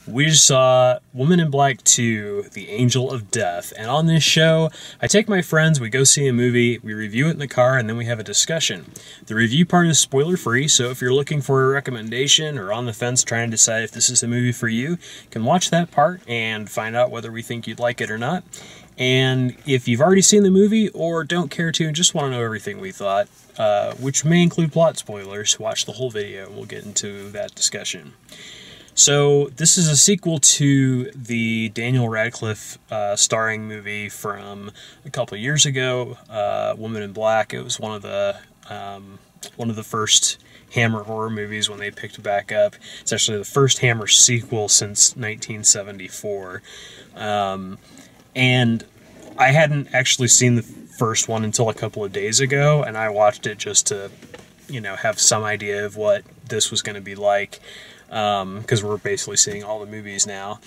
We just saw Woman in Black 2, The Angel of Death, and on this show, I take my friends, we go see a movie, we review it in the car, and then we have a discussion. The review part is spoiler-free, so if you're looking for a recommendation or on the fence trying to decide if this is the movie for you, you can watch that part and find out whether we think you'd like it or not. And if you've already seen the movie or don't care to and just want to know everything we thought, which may include plot spoilers, watch the whole video and we'll get into that discussion. So this is a sequel to the Daniel Radcliffe starring movie from a couple years ago, Woman in Black. It was one of the first Hammer horror movies when they picked it back up. It's actually the first Hammer sequel since 1974. And I hadn't actually seen the first one until a couple of days ago, and I watched it just to, have some idea of what this was going to be like. Because we're basically seeing all the movies now.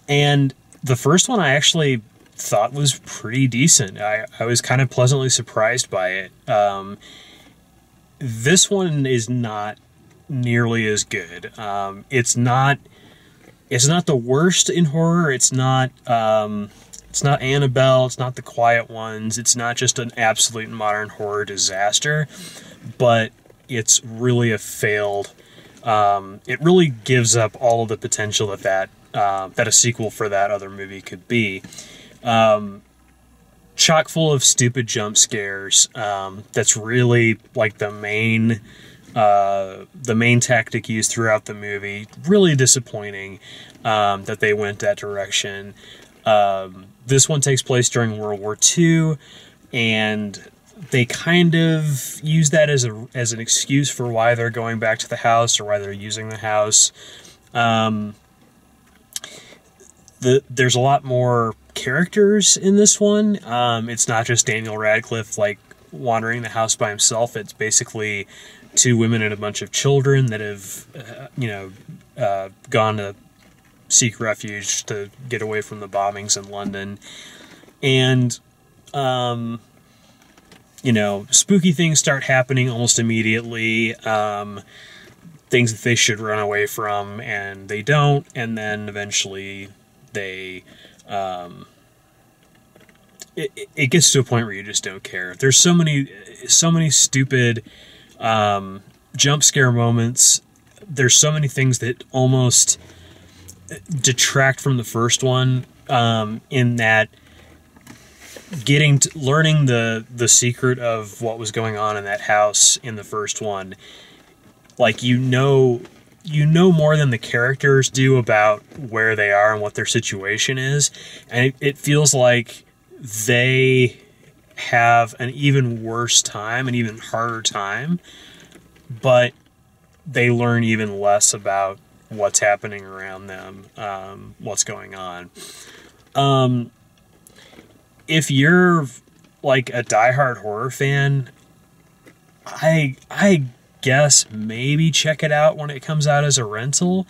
And the first one I actually thought was pretty decent. I was kind of pleasantly surprised by it. This one is not nearly as good. It's not the worst in horror. It's not Annabelle. It's not The Quiet Ones. It's not just an absolute modern horror disaster. But it's really a failed... it really gives up all of the potential that a sequel for that other movie could be. Chock full of stupid jump scares. That's really like the main tactic used throughout the movie. Really disappointing that they went that direction. This one takes place during World War II, and they kind of use that as an excuse for why they're going back to the house or why they're using the house. There's a lot more characters in this one. It's not just Daniel Radcliffe wandering the house by himself. It's basically two women and a bunch of children that have gone to seek refuge to get away from the bombings in London. And spooky things start happening almost immediately, things that they should run away from, and they don't, and then eventually they, it gets to a point where you just don't care. There's so many stupid, jump scare moments. There's so many things that almost detract from the first one, in that learning the secret of what was going on in that house in the first one, you know more than the characters do about where they are and what their situation is, and it feels like they have an even worse time, an even harder time, but they learn even less about what's happening around them, what's going on. If you're a diehard horror fan, I guess maybe check it out when it comes out as a rental.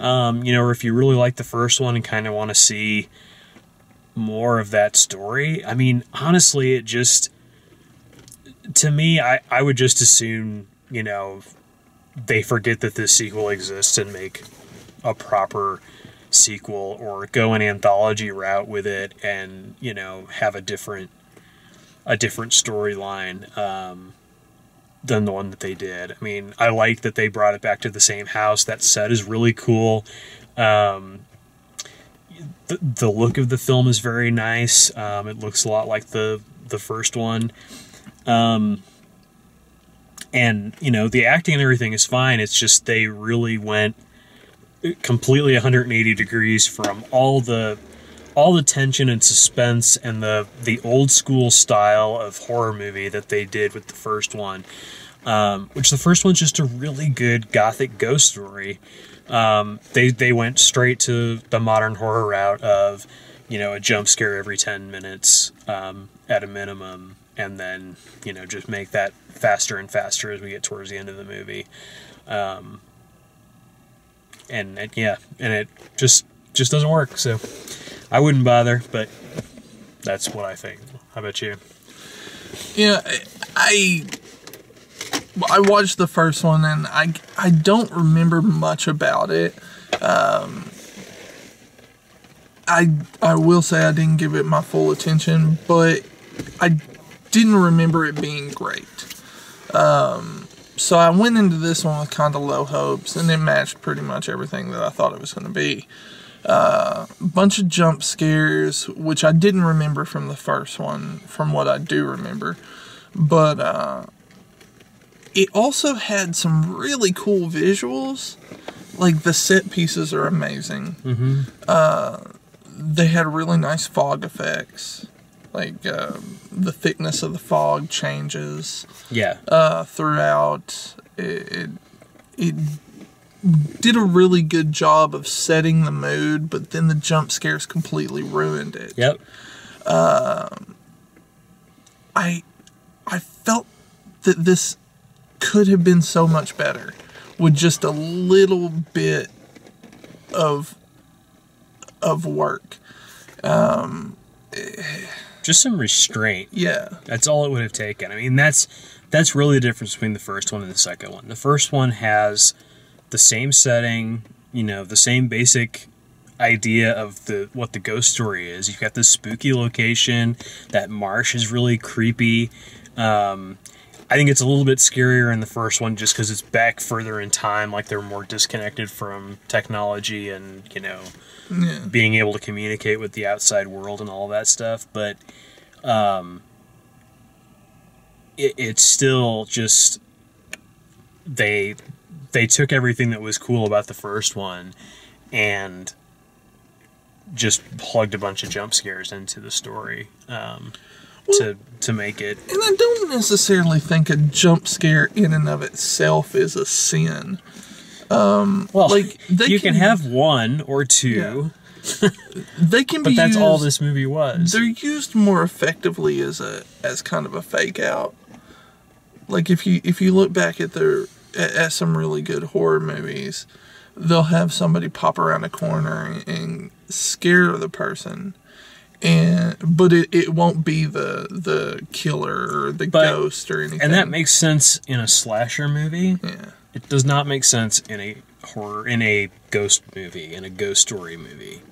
Or if you really like the first one and kind of want to see more of that story. I mean, honestly, it just, to me, I would just assume, they forget that this sequel exists and make a proper sequel, or go an anthology route with it and have a different storyline than the one that they did. I mean, I like that they brought it back to the same house. That set is really cool. The look of the film is very nice. It looks a lot like the first one. And the acting and everything is fine. It's just they really went completely 180 degrees from all the tension and suspense and the old school style of horror movie that they did with the first one, which the first one's just a really good gothic ghost story. They went straight to the modern horror route of a jump scare every 10 minutes at a minimum, and then just make that faster and faster as we get towards the end of the movie. And it just doesn't work, so I wouldn't bother, but that's what I think. How about you? Yeah, I watched the first one, and I don't remember much about it. I will say I didn't give it my full attention, but I didn't remember it being great. So I went into this one with kind of low hopes, and it matched pretty much everything that I thought it was going to be. Bunch of jump scares, which I didn't remember from the first one, from what I do remember. But it also had some really cool visuals. Like, the set pieces are amazing. Mm-hmm. They had really nice fog effects. Like, the thickness of the fog changes. Yeah. Throughout. It did a really good job of setting the mood, but then the jump scares completely ruined it. Yep. I felt that this could have been so much better with just a little bit of work. Just some restraint. Yeah. That's all it would have taken. I mean, that's really the difference between the first one and the second one. The first one has the same setting, the same basic idea of what the ghost story is. You've got this spooky location. That marsh is really creepy. I think it's a little bit scarier in the first one just because it's back further in time, like they're more disconnected from technology and, being able to communicate with the outside world and all that stuff. But it's still just they took everything that was cool about the first one and just plugged a bunch of jump scares into the story to make it. And I don't necessarily think a jump scare in and of itself is a sin. You can have one or two. Yeah. They can be but that's used, all this movie was. They're used more effectively as kind of a fake out. Like if you look back at some really good horror movies, they'll have somebody pop around a corner and scare the person. But it won't be the killer or the ghost or anything. And that makes sense in a slasher movie. Yeah. It does not make sense in a ghost movie, in a ghost story movie.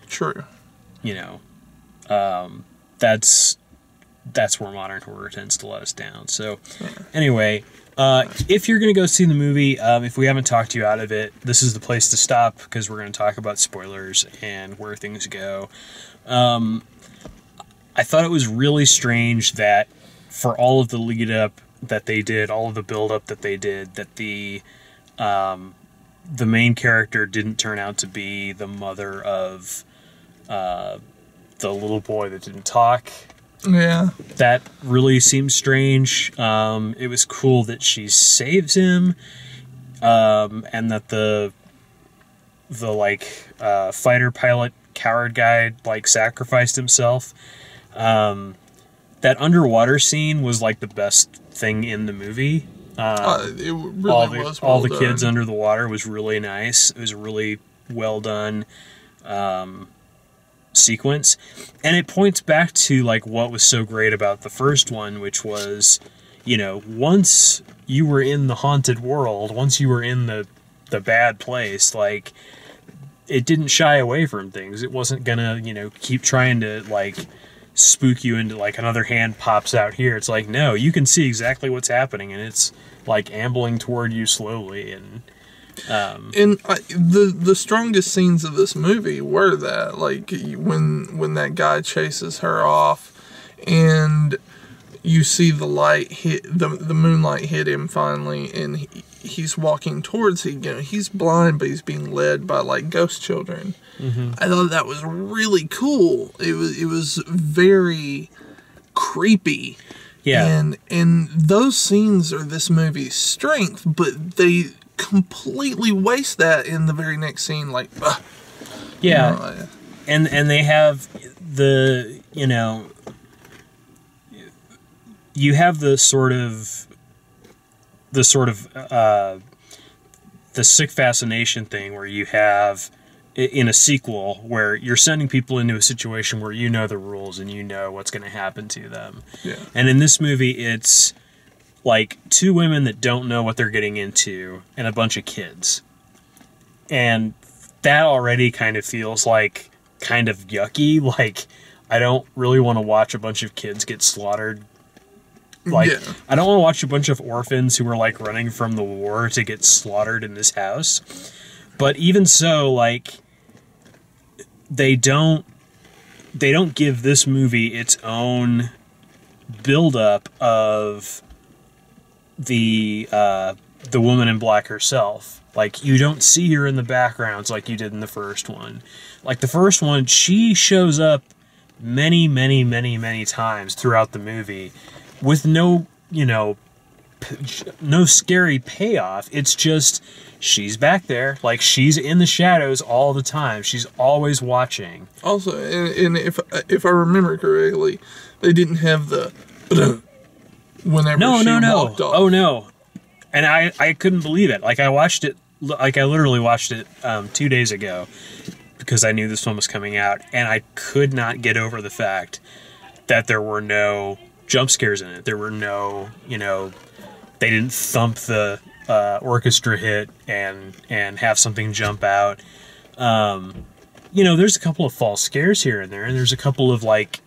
True. That's where modern horror tends to let us down. So, Anyway, if you're going to go see the movie, if we haven't talked you out of it, this is the place to stop because we're going to talk about spoilers and where things go. I thought it was really strange that for all of the lead up that they did, all of the build up that they did, that the main character didn't turn out to be the mother of the little boy that didn't talk. Yeah. That really seems strange. It was cool that she saves him, and that the fighter pilot coward guy sacrificed himself. That underwater scene was the best thing in the movie. It really was well all the done. kids under the water was really nice. It was a really well done sequence, and it points back to what was so great about the first one, which was, once you were in the haunted world, once you were in the bad place, it didn't shy away from things. It wasn't gonna, keep trying to spook you into another hand pops out here. It's no, you can see exactly what's happening, and it's ambling toward you slowly. And the strongest scenes of this movie were that when that guy chases her off and you see the light hit the moonlight hit him finally, and he's walking towards he's blind, but he's being led by ghost children. Mm-hmm. I thought that was really cool. It was very creepy. Yeah. And those scenes are this movie's strength, but they completely waste that in the very next scene. Yeah. And they have the, you have the sort of the sick fascination thing where you have in a sequel where you're sending people into a situation where you know the rules and you know what's going to happen to them. Yeah. And in this movie, it's two women that don't know what they're getting into and a bunch of kids. And that already kind of feels like kind of yucky. Like, I don't really want to watch a bunch of kids get slaughtered. Like, Yeah. I don't want to watch a bunch of orphans who were like running from the war to get slaughtered in this house. But even so, like, they don't give this movie its own buildup of the woman in black herself. Like, you don't see her in the backgrounds like you did in the first one. Like, the first one, she shows up many, many, many, many times throughout the movie with no, no scary payoff. It's just, she's back there. Like, she's in the shadows all the time. She's always watching. Also, and if I remember correctly, they didn't have the whenever she walked off. Oh, no. And I couldn't believe it. Like, I literally watched it 2 days ago because I knew this one was coming out, and I could not get over the fact that there were no jump scares in it. There were no, they didn't thump the orchestra hit and have something jump out. There's a couple of false scares here and there, and there's a couple of like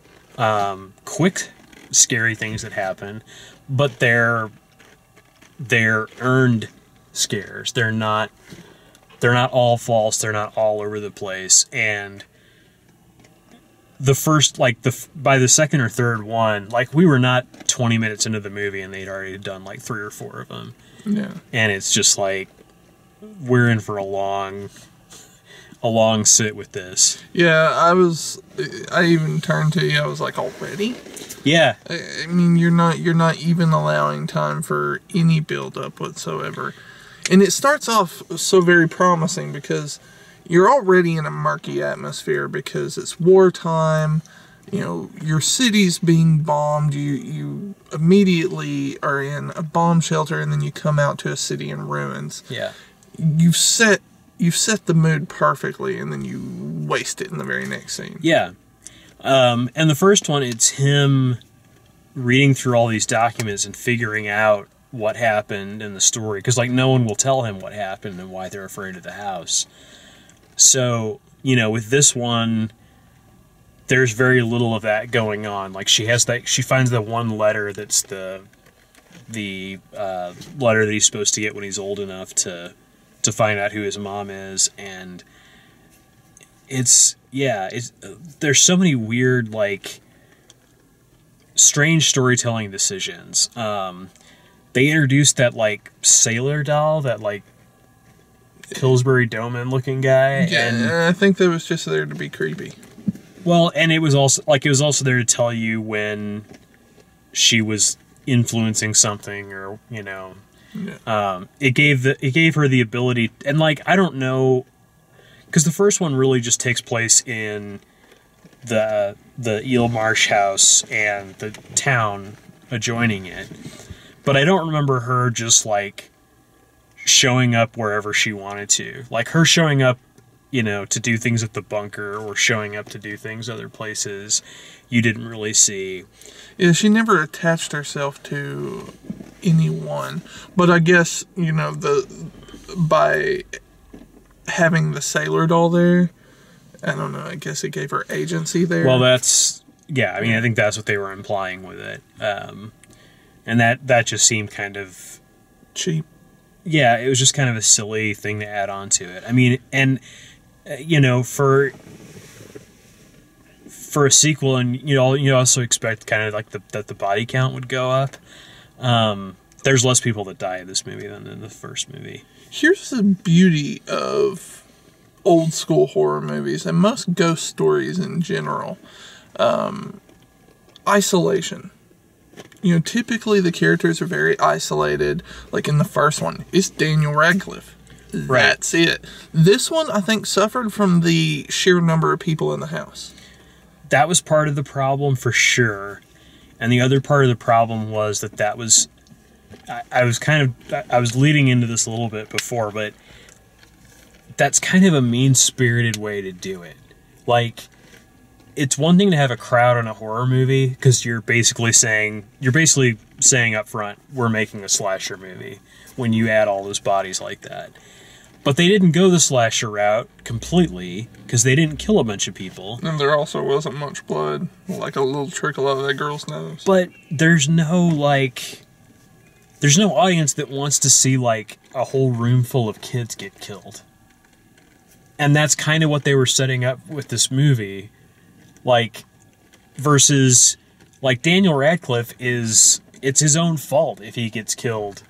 quick scary things that happen, but they're earned scares. They're not all false. They're not all over the place. And the first, like, by the second or third one, like, we were not 20 minutes into the movie and they'd already done like 3 or 4 of them. Yeah. And it's just like, we're in for a long sit with this. Yeah, I even turned to you, I was like, already? Yeah. I mean, you're not even allowing time for any build up whatsoever. And it starts off so very promising because you're already in a murky atmosphere because it's wartime. Your city's being bombed. You immediately are in a bomb shelter, and then you come out to a city in ruins. Yeah. You've set the mood perfectly, and then you waste it in the very next scene. Yeah. And the first one, it's him reading through all these documents and figuring out what happened in the story. Because, like, no one will tell him what happened and why they're afraid of the house. So, with this one, there's very little of that going on. Like, she finds the one letter that's the letter that he's supposed to get when he's old enough to find out who his mom is. And there's so many weird, like, strange storytelling decisions. They introduced that, like, sailor doll, that, like, Pillsbury Doughman looking guy. Yeah, and I think that was just there to be creepy. Well, and it was also there to tell you when she was influencing something, or Yeah. it gave her the ability, and, like, I don't know, because the first one really just takes place in the Eel Marsh house and the town adjoining it, but I don't remember her just, like, showing up wherever she wanted to. Like, her showing up, to do things at the bunker, or showing up to do things other places, you didn't really see. Yeah, she never attached herself to anyone. But I guess, by having the sailor doll there, I don't know, I guess it gave her agency there. Well, I think that's what they were implying with it. And that just seemed kind of cheap. Yeah, it was just kind of a silly thing to add on to it. I mean, and for a sequel, and you also expect kind of like that the body count would go up. There's less people that die in this movie than in the first movie. Here's the beauty of old school horror movies and most ghost stories in general. Isolation. Typically the characters are very isolated. Like in the first one, it's Daniel Radcliffe. Right. That's it. This one, I think, suffered from the sheer number of people in the house. That was part of the problem for sure. And the other part of the problem was that was... I was leading into this a little bit before, but that's kind of a mean-spirited way to do it. Like, it's one thing to have a crowd in a horror movie, because you're basically saying up front, we're making a slasher movie, when you add all those bodies like that. But they didn't go the slasher route completely, because they didn't kill a bunch of people. And there also wasn't much blood, like a little trickle out of that girl's nose. But there's no, like... There's no audience that wants to see, like, a whole room full of kids get killed. And that's kind of what they were setting up with this movie. Like, versus, like, Daniel Radcliffe is... It's his own fault if he gets killed,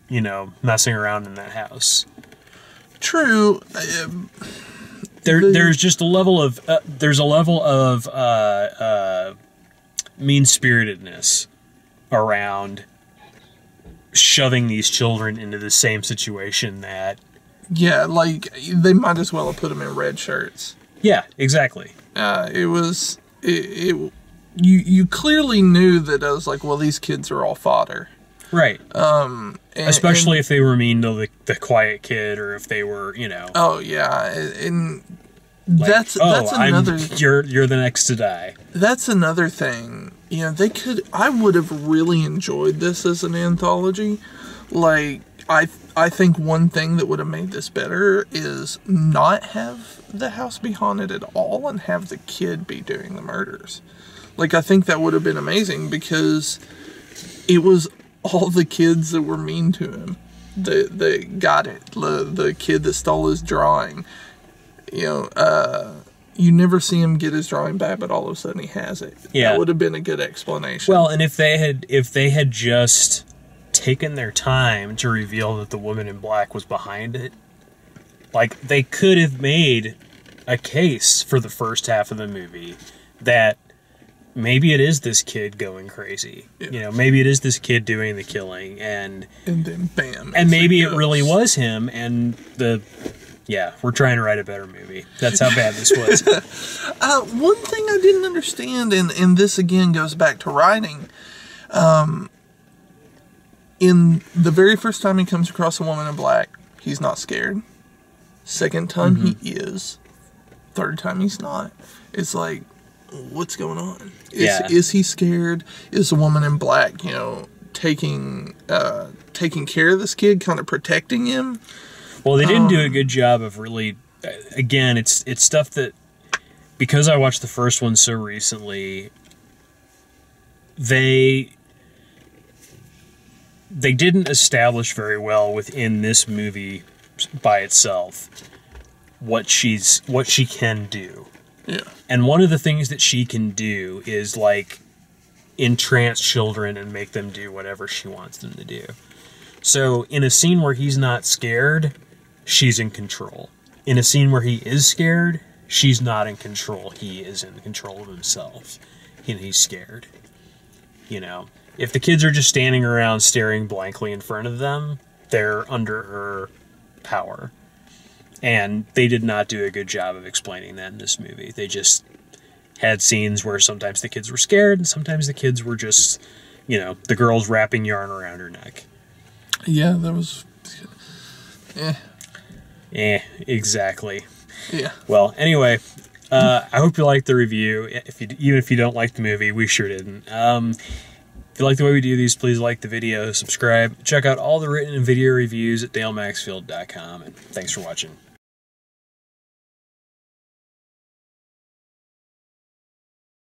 you know, messing around in that house. True. There's just a level of... mean-spiritedness around shoving these children into the same situation that... Yeah, like, they might as well have put them in red shirts. Yeah, exactly. You clearly knew that I was like, well, these kids are all fodder. Right. Especially if they were mean to the quiet kid, or if they were, you know... Oh, yeah, and... Like, that's another... You're the next to die. That's another thing. You know, they could... I would have really enjoyed this as an anthology. Like, I think one thing that would have made this better is not have the house be haunted at all and have the kid be doing the murders. Like, I think that would have been amazing, because it was all the kids that were mean to him that got it. The kid that stole his drawing. You know, you never see him get his drawing back, but all of a sudden he has it. Yeah. That would have been a good explanation. Well, and if they had just taken their time to reveal that the woman in black was behind it, like, they could have made a case for the first half of the movie that maybe it is this kid going crazy. Yeah. You know, maybe it is this kid doing the killing, and then bam. And maybe it really was him, and yeah, we're trying to write a better movie. That's how bad this was. One thing I didn't understand, and this again goes back to writing. In the very first time he comes across a woman in black, he's not scared. Second time he is. Third time he's not. It's like, what's going on? Is he scared? Is the woman in black, you know, taking care of this kid, kind of protecting him? Well, they didn't do a good job of really... Again, it's stuff that... Because I watched the first one so recently, they didn't establish very well within this movie by itself what she can do. Yeah. And one of the things that she can do is, like, entrance children and make them do whatever she wants them to do. So in a scene where he's not scared, she's in control. In a scene where he is scared, she's not in control. He is in control of himself. And he's scared. You know, if the kids are just standing around staring blankly in front of them, they're under her power. And they did not do a good job of explaining that in this movie. They just had scenes where sometimes the kids were scared and sometimes the kids were just, you know, the girl's wrapping yarn around her neck. Yeah, that was... Exactly. Yeah. Well, anyway, I hope you liked the review. Even if you don't like the movie, we sure didn't. If you like the way we do these, please like the video, subscribe, check out all the written and video reviews at DaleMaxfield.com, and thanks for watching.